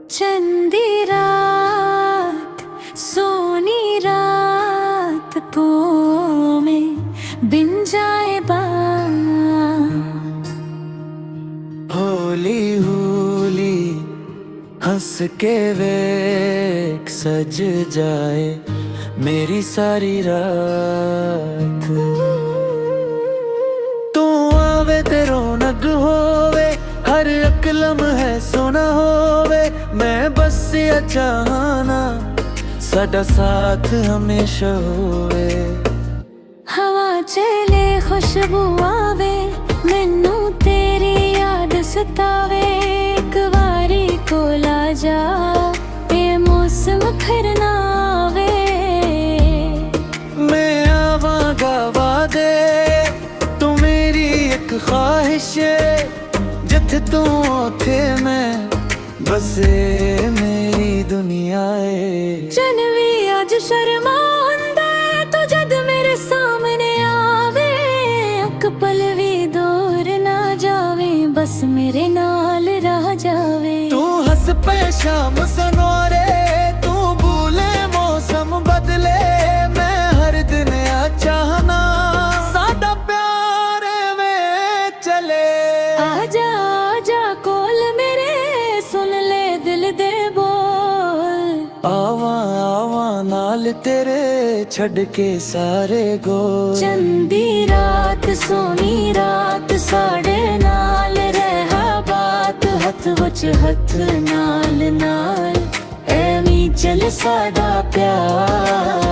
चंदी रात सोनी रात को में बिन जाए बात होली होली हंस के वेक सज जाए मेरी सारी रात। तू आवे ते रौनक होवे हर एक लम्हा सोना होवे मैं बस ये चाहना साडा साथ हमेशा होवे। हवा चले खुशबू आवे मैनू तेरी याद सतावे एक बारी कोला जा ये मौसम फिर ना आवे। मैं आवांगा वादे तू मेरी एक ख्वाहिश है जिथे तू उथे मैं बसे मेरी दुनिया है। चन भी अज शर्मा हुंदा तू जद मेरे सामने आवे अक पल भी दूर ना जावे बस मेरे नाल रह जावे। तू हंस पे शाम सनोरे तू भूले मौसम बदले मैं हर दिन आ चाहना साडा प्यार वे चले। आजा आजा कोल मेरे सुन ले दिल दे बोल आवा आवा नाल तेरे छड़ के सारे गोल। चंदी रात सोनी रात साढ़े नाल रहा बात हथ विच हथ नाल नाल एवी चल साडा प्यार।